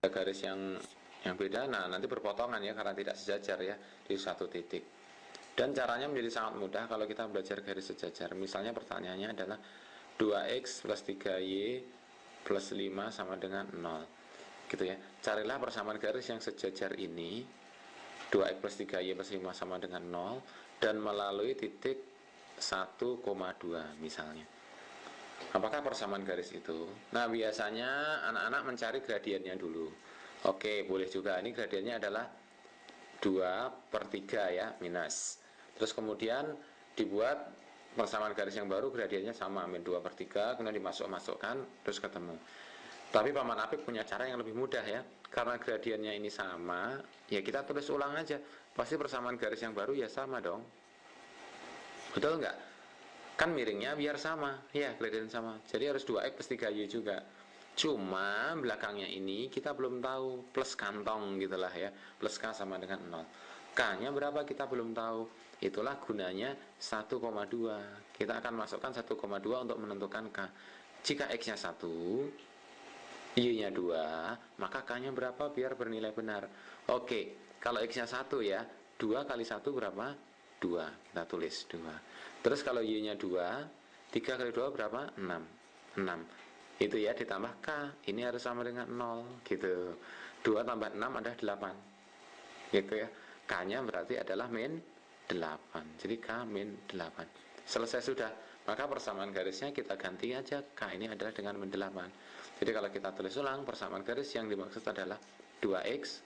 garis yang beda, nah nanti berpotongan ya karena tidak sejajar ya di satu titik. Dan caranya menjadi sangat mudah kalau kita belajar garis sejajar. Misalnya pertanyaannya adalah 2x plus 3y plus 5 sama dengan 0 gitu ya. Carilah persamaan garis yang sejajar ini, 2x plus 3y plus 5 sama dengan 0, dan melalui titik 1,2 misalnya. Apakah persamaan garis itu? Nah, biasanya anak-anak mencari gradiennya dulu. Oke, boleh juga. Ini gradiennya adalah 2/3 ya, minus. Terus kemudian dibuat persamaan garis yang baru, gradiennya sama, min 2/3, kemudian dimasukkan, terus ketemu. Tapi Paman Apik punya cara yang lebih mudah ya. Karena gradiennya ini sama, ya kita tulis ulang aja. Pasti persamaan garis yang baru ya sama dong. Betul nggak? Kan miringnya biar sama, ya gradien sama. Jadi harus 2x plus 3y juga. Cuma belakangnya ini kita belum tahu, plus kantong gitulah ya. Plus k sama dengan 0. K-nya berapa kita belum tahu. Itulah gunanya 1,2. Kita akan masukkan 1,2 untuk menentukan k. Jika x-nya 1, y-nya 2, maka k-nya berapa biar bernilai benar. Oke, kalau x-nya 1 ya, 2 kali 1 berapa? 2, kita tulis 2. Terus kalau y-nya 2, 3 kali 2 berapa? 6. Itu ya, ditambah k, ini harus sama dengan 0 gitu. 2 tambah 6 adalah 8 gitu ya. K-nya berarti adalah min 8. Jadi k min 8. Selesai sudah. Maka persamaan garisnya kita ganti aja, k ini adalah dengan min 8. Jadi kalau kita tulis ulang, persamaan garis yang dimaksud adalah 2x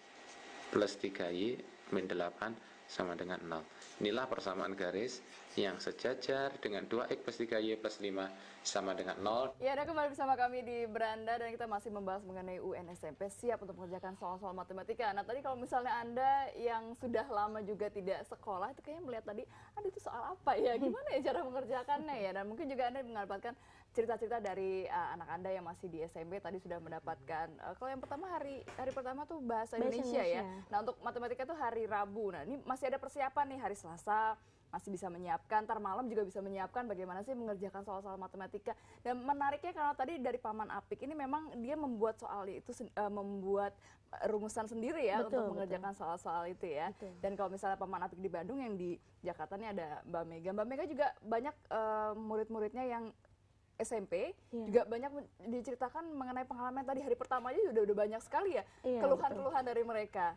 plus 3y min 8 sama dengan 0. Inilah persamaan garis yang sejajar dengan 2x plus 3y plus 5 sama dengan 0. Ya, Anda kembali bersama kami di Beranda dan kita masih membahas mengenai UN SMP siap untuk mengerjakan soal-soal matematika. Nah, tadi kalau misalnya Anda yang sudah lama juga tidak sekolah, itu kayaknya melihat tadi, aduh itu soal apa ya? Gimana ya cara mengerjakannya ya? Dan mungkin juga Anda mendapatkan cerita-cerita dari anak Anda yang masih di SMP tadi sudah mendapatkan, kalau yang pertama hari pertama tuh bahasa Indonesia ya. Nah, untuk matematika tuh hari Rabu. Nah, ini masih ada persiapan nih hari Selasa. Masih bisa menyiapkan, ntar malam juga bisa menyiapkan bagaimana sih mengerjakan soal-soal matematika. Dan menariknya karena tadi dari Paman Apik ini memang dia membuat soal itu, membuat rumusan sendiri ya untuk mengerjakan soal-soal itu ya. Dan kalau misalnya Paman Apik di Bandung, yang di Jakarta ini ada Mbak Mega. Mbak Mega juga banyak murid-muridnya yang SMP juga banyak diceritakan mengenai pengalaman tadi hari pertama aja udah banyak sekali ya keluhan-keluhan dari mereka.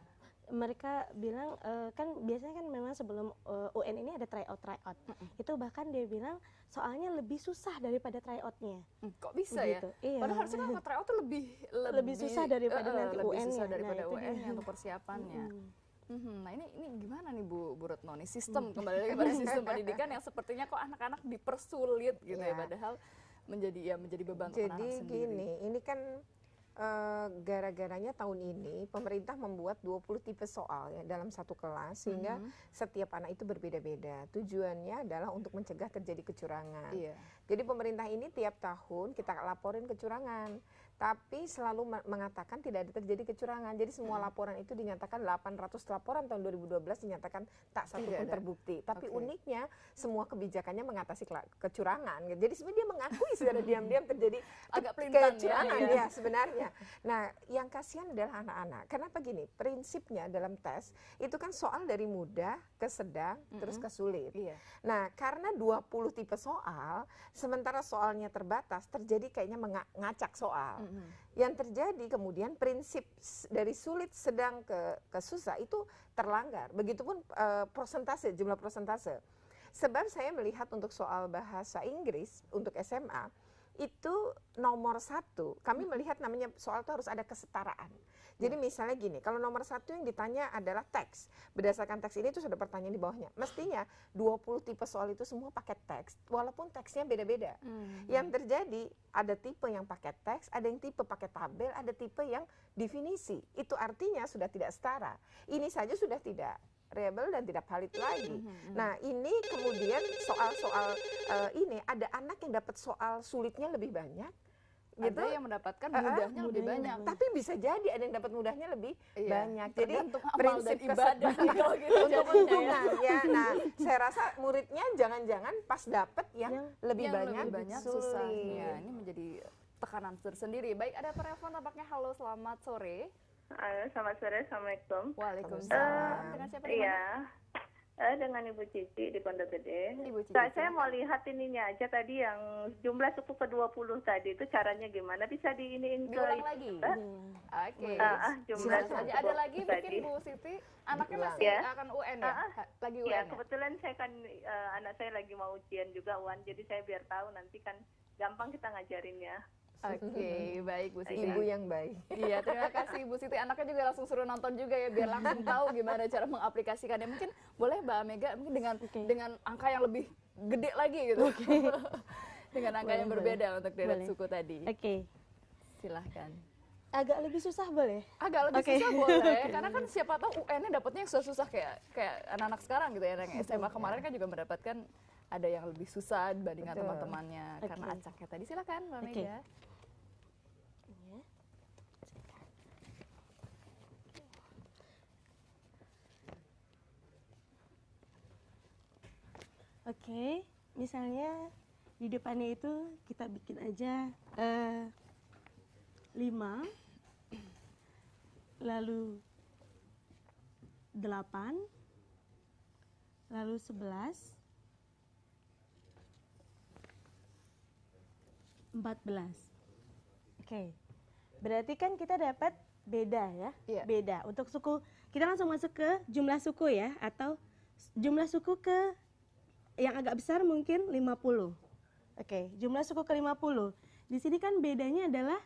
Mereka bilang kan biasanya kan memang sebelum UN ini ada tryout. Itu bahkan dia bilang soalnya lebih susah daripada tryoutnya. Kok bisa begitu ya? Iya. Padahal harusnya kan tryout tuh lebih susah daripada nanti lebih UN-nya. susah daripada UN-nya untuk persiapannya. Nah ini gimana nih Bu Retno nih, sistem kembali lagi pada sistem pendidikan yang sepertinya kok anak-anak dipersulit gitu ya, padahal menjadi beban untuk anak-anak sendiri. Jadi gini, ini kan gara-garanya tahun ini pemerintah membuat 20 tipe soal ya dalam satu kelas, sehingga setiap anak itu berbeda-beda. Tujuannya adalah untuk mencegah terjadi kecurangan. Jadi pemerintah ini tiap tahun kita laporin kecurangan, tapi selalu mengatakan tidak ada terjadi kecurangan. Jadi semua laporan itu dinyatakan 800 laporan tahun 2012 dinyatakan tak satu pun terbukti. Tapi uniknya semua kebijakannya mengatasi kecurangan. Jadi sebenarnya dia mengakui secara diam-diam terjadi agak pelintan kecurangan ya sebenarnya. Nah, yang kasihan adalah anak-anak. Kenapa gini? Prinsipnya dalam tes itu kan soal dari mudah ke sedang terus ke sulit. Nah, karena 20 tipe soal, sementara soalnya terbatas, terjadi kayaknya ngacak soal. Yang terjadi kemudian prinsip dari sulit sedang ke susah itu terlanggar. Begitupun persentase, jumlah persentase. Sebab saya melihat untuk soal bahasa Inggris untuk SMA itu nomor 1, kami melihat namanya soal itu harus ada kesetaraan. Jadi misalnya gini, kalau nomor 1 yang ditanya adalah teks, berdasarkan teks ini itu sudah pertanyaan di bawahnya. Mestinya 20 tipe soal itu semua pakai teks, walaupun teksnya beda-beda. Yang terjadi ada tipe yang pakai teks, ada yang tipe pakai tabel, ada tipe yang definisi. Itu artinya sudah tidak setara. Ini saja sudah tidak reliable dan tidak valid lagi. Nah, ini kemudian soal-soal ini ada anak yang dapat soal sulitnya lebih banyak, gitu. Ada yang mendapatkan mudahnya lebih banyak. Tapi bisa jadi ada yang dapat mudahnya lebih banyak. Jadi prinsip ibadah kalau gitu untuk lingkungan ya. Nah, saya rasa muridnya jangan-jangan pas dapat yang lebih banyak susahnya. Ini menjadi tekanan tersendiri. Baik, ada telepon tampaknya. Halo, selamat sore. Selamat sore, Assalamualaikum. Waalaikumsalam. Dengan siapa di mana? Iya, dengan Ibu Cici di Pondok Gede. Ibu Cici, Saya mau lihat ininya aja tadi yang jumlah suku ke-20 tadi itu caranya gimana? Bisa diiniin ke Diulang lagi. Oke. jumlah Silakan suku aja. Ada lagi tadi. mungkin Bu Siti, anaknya Diulang. masih Ya. akan UN ya? Lagi UN Ya, ya? kebetulan saya kan anak saya lagi mau ujian juga UAN, jadi saya biar tahu nanti kan gampang kita ngajarinnya. Oke, baik Bu Siti. Ibu yang baik. Iya, terima kasih Bu Siti. Anaknya juga langsung suruh nonton juga ya, biar langsung tahu gimana cara mengaplikasikannya. Mungkin boleh Mbak Mega mungkin dengan angka yang lebih gede lagi gitu. Dengan angka yang berbeda untuk deret suku tadi. Oke. Silahkan. Agak lebih susah boleh? Agak lebih susah boleh, karena kan siapa tahu UN-nya dapatnya yang susah-susah kayak anak-anak sekarang gitu ya. Yang SMA kemarin kan juga mendapatkan ada yang lebih susah dibandingkan teman-temannya karena acaknya tadi. Silakan Mbak Mega. Oke, misalnya di depannya itu kita bikin aja 5, lalu 8, lalu 11, 14. Oke, berarti kan kita dapat beda ya, beda. Untuk suku, kita langsung masuk ke jumlah suku ya, atau jumlah suku ke yang agak besar mungkin 50. Oke, jumlah suku ke 50. Di sini kan bedanya adalah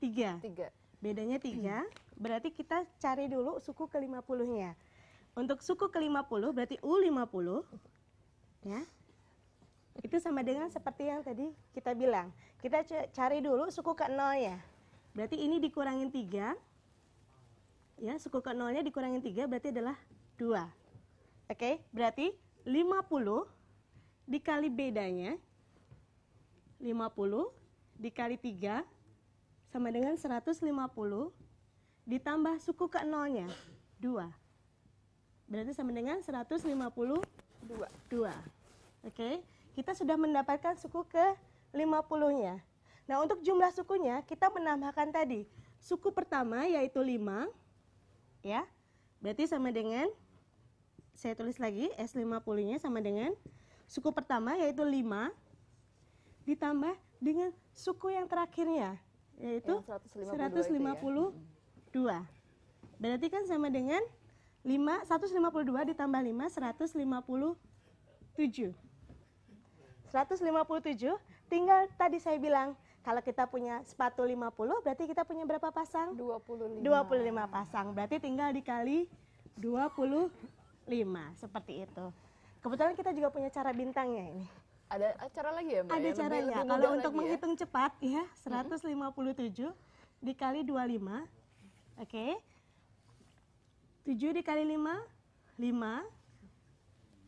3. Bedanya 3, berarti kita cari dulu suku ke 50-nya. Untuk suku ke 50 berarti U50 ya. Itu sama dengan seperti yang tadi kita bilang. Kita cari dulu suku ke 0-nya. Berarti ini dikurangin 3. Ya, suku ke 0-nya dikurangin 3 berarti adalah 2. Oke, berarti 50 dikali bedanya, 50 dikali 3 sama dengan 150 ditambah suku ke 0-nya, 2. Berarti sama dengan 152. Oke, kita sudah mendapatkan suku ke 50-nya. Nah, untuk jumlah sukunya kita menambahkan tadi. Suku pertama yaitu 5, ya. Berarti sama dengan, saya tulis lagi, S50-nya sama dengan suku pertama yaitu 5 ditambah dengan suku yang terakhirnya yaitu 152. Berarti kan sama dengan 152 ditambah 5, 157. 157, tinggal tadi saya bilang kalau kita punya sepatu 50 berarti kita punya berapa pasang? 25 pasang. Berarti tinggal dikali 25, seperti itu. Kebetulan kita juga punya cara bintangnya ini. Ada cara lagi ya Mbak? Ada ya? caranya. Lebih Kalau mudah untuk lagi menghitung cepat ya, 157 dikali 25. Oke. 7 dikali 5, 5.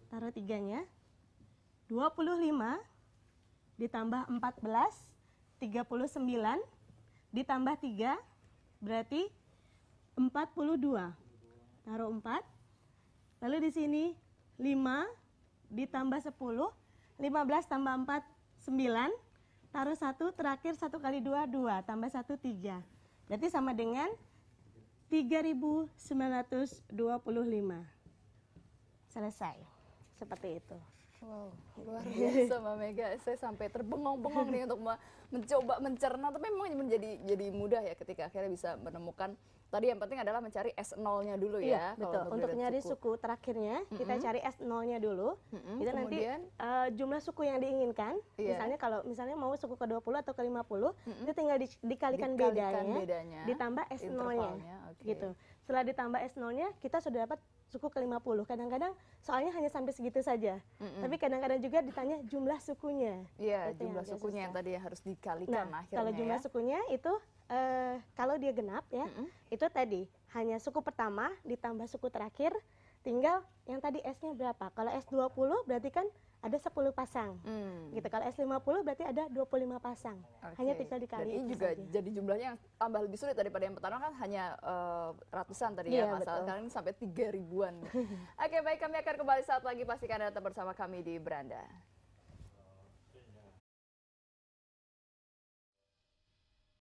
Taruh 3-nya. 25 ditambah 14, 39 ditambah 3 berarti 42. Taruh 4. Lalu di sini 5 ditambah 10, 15 tambah 4, 9, taruh 1, terakhir 1 kali 2, 2, tambah 1, 3. Berarti sama dengan 3.925. Selesai. Seperti itu. Wow, luar biasa Mbak Mega. Saya sampai terbengong-bengong nih untuk mencoba mencerna, tapi memang jadi mudah ya ketika akhirnya bisa menemukan. Tadi yang penting adalah mencari S0-nya dulu ya. Iya, betul. Untuk nyari suku terakhirnya, kita cari S0-nya dulu. Kita nanti jumlah suku yang diinginkan, misalnya kalau mau suku ke-20 atau ke-50, itu tinggal dikalikan bedanya, ditambah S0-nya. Gitu. Setelah ditambah S0-nya, kita sudah dapat suku ke-50. Kadang-kadang soalnya hanya sampai segitu saja. Tapi kadang-kadang juga ditanya jumlah sukunya. Iya, jumlah sukunya yang tadi harus dikalikan akhirnya. Kalau jumlah sukunya itu kalau dia genap ya, itu tadi hanya suku pertama ditambah suku terakhir, tinggal yang tadi S-nya berapa. Kalau S20 berarti kan ada 10 pasang. Gitu. Kalau S50 berarti ada 25 pasang. Hanya tinggal dikali. Dan ini juga saja. Jadi jumlahnya yang tambah lebih sulit daripada yang pertama kan hanya ratusan tadi ya, masalah sekarang ini sampai 3.000-an. Oke, baik, kami akan kembali saat lagi, pastikan Anda tetap bersama kami di Beranda.